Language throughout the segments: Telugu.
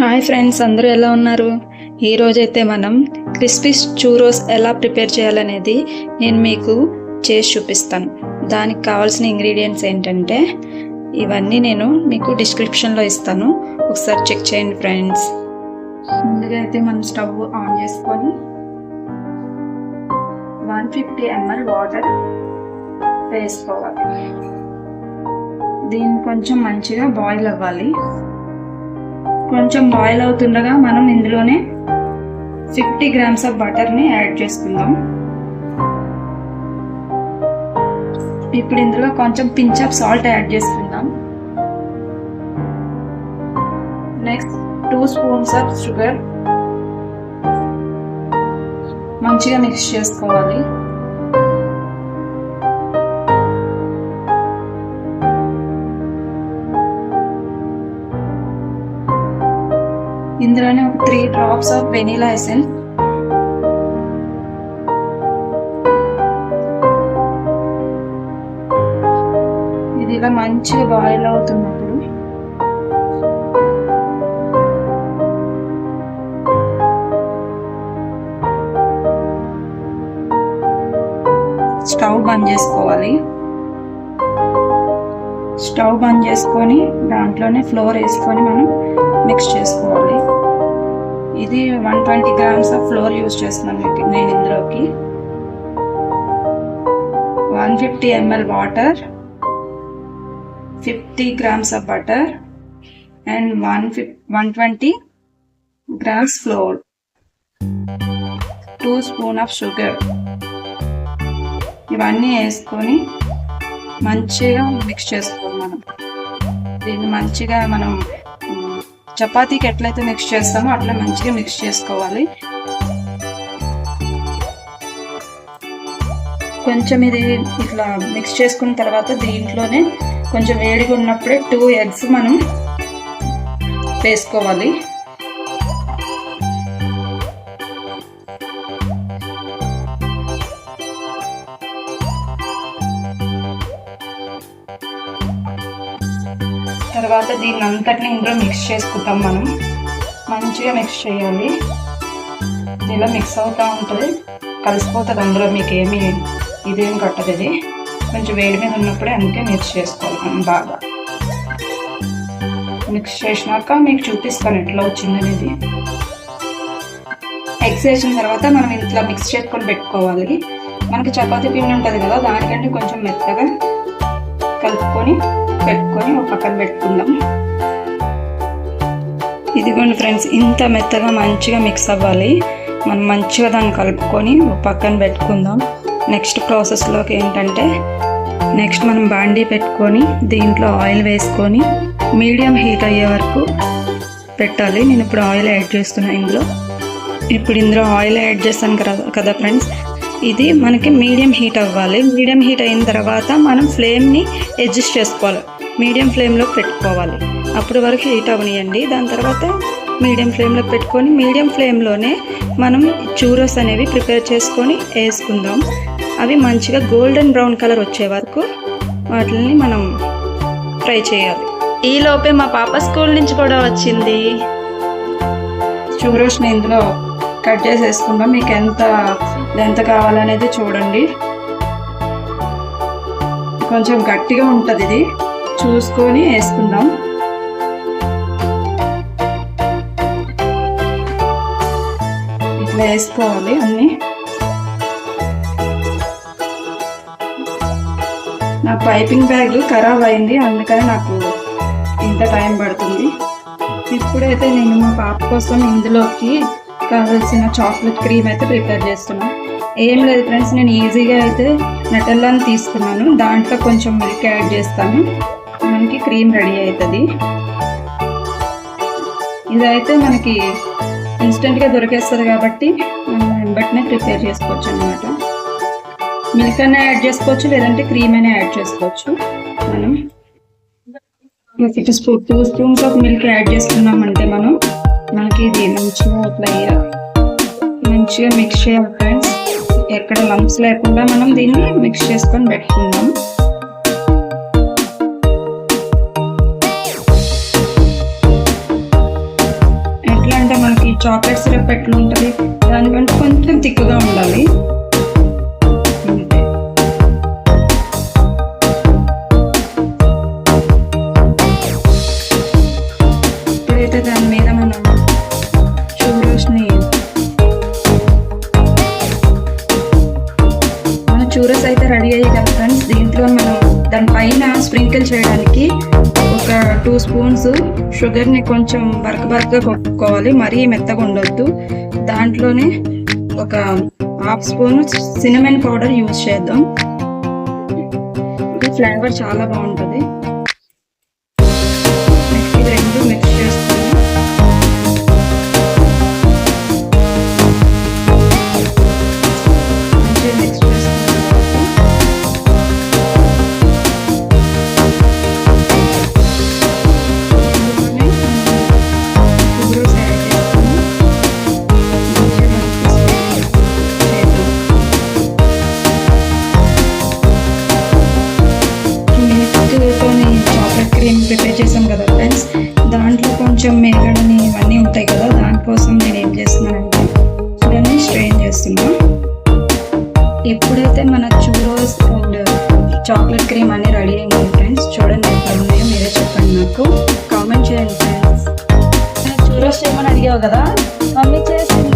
హాయ్ ఫ్రెండ్స్, అందరూ ఎలా ఉన్నారు? ఈరోజైతే మనం క్రిస్పీ చూరోస్ ఎలా ప్రిపేర్ చేయాలనేది నేను మీకు చేసి చూపిస్తాను. దానికి కావాల్సిన ఇంగ్రీడియంట్స్ ఏంటంటే ఇవన్నీ నేను మీకు డిస్క్రిప్షన్లో ఇస్తాను, ఒకసారి చెక్ చేయండి ఫ్రెండ్స్. ముందుగా అయితే మనం స్టవ్ ఆన్ చేసుకొని 150 ml వాటర్ వేసుకోవాలి. దీన్ని కొంచెం మంచిగా బాయిల్ అవ్వాలి. కొంచెం బాయిల్ అవుతుండగా మనం ఇందులోనే 50 grams ఆఫ్ బటర్ని యాడ్ చేసుకుందాం. ఇప్పుడు ఇందులో కొంచెం పించ్ ఆఫ్ సాల్ట్ యాడ్ చేసుకుందాం. నెక్స్ట్ 2 స్పూన్స్ ఆఫ్ షుగర్ మంచిగా మిక్స్ చేసుకోవాలి. ఇందులోనే ఒక 3 drops ఆఫ్ వెనిలా ఎసెన్స్, ఇది ఇలా మంచిగా బాయిల్ అవుతున్నప్పుడు స్టవ్ బంద్ చేసుకోవాలి. స్టవ్ బంద్ చేసుకొని దాంట్లోనే ఫ్లోర్ వేసుకొని మనం మిక్స్ చేసుకోవాలి. ఇది 120 grams ఆఫ్ ఫ్లోర్ యూజ్ చేస్తున్నాను నేను ఇందులోకి. 150 ml water, 50 grams of butter and 120 grams floor, 2 spoon of sugar, ఇవన్నీ వేసుకొని మంచిగా మిక్స్ చేసుకోవాలి. దీన్ని మంచిగా మనం చపాతీకి ఎట్లయితే మిక్స్ చేస్తామో అట్లా మంచిగా మిక్స్ చేసుకోవాలి. కొంచెం ఇది ఇట్లా మిక్స్ చేసుకున్న తర్వాత దీంట్లోనే కొంచెం వేడిగా ఉన్నప్పుడే 2 eggs మనం వేసుకోవాలి. తర్వాత దీన్ని అంతటిని ఇందులో మిక్స్ చేసుకుంటాం. మనం మంచిగా మిక్స్ చేయాలి. ఇలా మిక్స్ అవుతూ ఉంటుంది, కలిసిపోతుంది అందులో, మీకు ఇదేం కట్టదు. ఇది కొంచెం వేడి మీద ఉన్నప్పుడే అందుకే మిక్స్ చేసుకోవాలి. మనం బాగా మిక్స్ చేసినాక మీకు చూపిస్తాను ఎట్లా వచ్చిందనేది. ఎగ్స్ వేసిన తర్వాత మనం ఇట్లా మిక్స్ చేసుకొని పెట్టుకోవాలి. మనకి చపాతీ పిండి ఉంటుంది కదా, దానికంటే కొంచెం మెత్తగా కలుపుకొని పెట్టుకొని ఒక పక్కన పెట్టుకుందాం. ఇదిగోండి ఫ్రెండ్స్, ఇంత మెత్తగా మంచిగా మిక్స్ అవ్వాలి. మనం మంచిగా దాన్ని కలుపుకొని ఒక పక్కన పెట్టుకుందాం. నెక్స్ట్ ప్రాసెస్లోకి ఏంటంటే నెక్స్ట్ మనం బాండీ పెట్టుకొని దీంట్లో ఆయిల్ వేసుకొని మీడియం హీట్ అయ్యే వరకు పెట్టాలి. నేను ఇప్పుడు ఆయిల్ యాడ్ చేస్తున్నాను ఇందులో. ఇప్పుడు ఇందులో ఆయిల్ యాడ్ చేస్తాను కదా ఫ్రెండ్స్, ఇది మనకి మీడియం హీట్ అవ్వాలి. మీడియం హీట్ అయిన తర్వాత మనం ఫ్లేమ్ని అడ్జస్ట్ చేసుకోవాలి. మీడియం ఫ్లేమ్లో పెట్టుకోవాలి. అప్పటి వరకు హీట్ అవనియండి. దాని తర్వాత మీడియం ఫ్లేమ్లో పెట్టుకొని మీడియం ఫ్లేమ్లోనే మనం చూరోస్ అనేవి ప్రిపేర్ చేసుకొని వేసుకుందాం. అవి మంచిగా గోల్డెన్ బ్రౌన్ కలర్ వచ్చే వరకు వాటిని మనం ఫ్రై చేయాలి. ఈలోపే మా పాప స్కూల్ నుంచి కూడా వచ్చింది. చూరోస్ని ఇందులో కట్ చేసేసుకుందాం. మీకు ఎంత కావాలనేది చూడండి. కొంచెం గట్టిగా ఉంటుంది, ఇది చూసుకొని వేసుకుందాం. ఇట్లా వేసుకోవాలి అన్నీ. నా పైపింగ్ బ్యాగ్ ఖరాబ్ అయింది, అందుకని నాకు ఇంత టైం పడుతుంది. ఇప్పుడైతే నేను మా పాప కోసం ఇందులోకి కావాల్సిన చాక్లెట్ క్రీమ్ అయితే ప్రిపేర్ చేస్తున్నాను. ఏం లేదు ఫ్రెండ్స్, నేను ఈజీగా అయితే నటెల్లాని తీసుకున్నాను. దాంట్లో కొంచెం మిల్క్ యాడ్ చేస్తాను, మనకి క్రీమ్ రెడీ అవుతుంది. ఇదైతే మనకి ఇన్స్టెంట్గా దొరికేస్తుంది కాబట్టి వెంబటనే ప్రిపేర్ చేసుకోవచ్చు అన్నమాట. మిల్క్ అయినా యాడ్ చేసుకోవచ్చు, లేదంటే క్రీమ్ అయినా యాడ్ చేసుకోవచ్చు. మనం 2 స్పూన్స్ ఆఫ్ మిల్క్ యాడ్ చేసుకున్నామంటే మనకి ఇది మంచిగా మిక్స్ చేయాలి ఫ్రెండ్స్. ఎక్కడ లంప్స్ లేకుండా మనం దీన్ని మిక్స్ చేసుకొని పెట్టుకుందాం. చాక్లెట్ సిరప్ ఎట్లా ఉంటుంది దానికంటే కొంచెం థిక్గా ఉండాలి. ఇప్పుడైతే దాని మీద మనం చూరస్ అయితే రెడీ అయ్యాయి కదా ఫ్రెండ్స్. దీంట్లో మనం దానిపైన స్ప్రింకిల్ చేయడానికి ఒక 2 స్పూన్స్ షుగర్ని కొంచెం బరకగా కొట్టుకోవాలి, మరీ మెత్తగా ఉండొద్దు. దాంట్లోనే ఒక 1/2 స్పూన్ సినమన్ పౌడర్ యూజ్ చేద్దాం. ఇది ఫ్లేవర్ చాలా బాగుంటుంది. నెక్స్ట్ ఇది 2 మిక్స్ చేసుకుని ప్రిపేర్ చేసాం కదా ఫ్రెండ్స్. దాంట్లో కొంచెం మేగడని ఇవన్నీ ఉంటాయి కదా, దానికోసం నేను ఏం చేస్తున్నానంటే చూడండి స్ట్రెయిన్ చేస్తున్నా. ఎప్పుడైతే మన చూరోస్ అండ్ చాక్లెట్ క్రీమ్ అన్నీ రెడీ అయింది ఫ్రెండ్స్. చూడండి ఎక్కడ ఉన్నాయో మీరే చెప్పండి, నాకు కామెంట్ చేయండి ఫ్రెండ్స్. చూరోస్ చేయమని అడిగావు కదా, మమ్మీ చేసింది.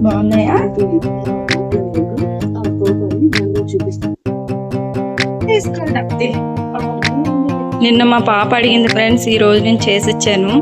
బాగున్నాయా? నిన్న మా పాప అడిగింది ఫ్రెండ్స్, ఈ రోజు నేను చేసి ఇచ్చాను.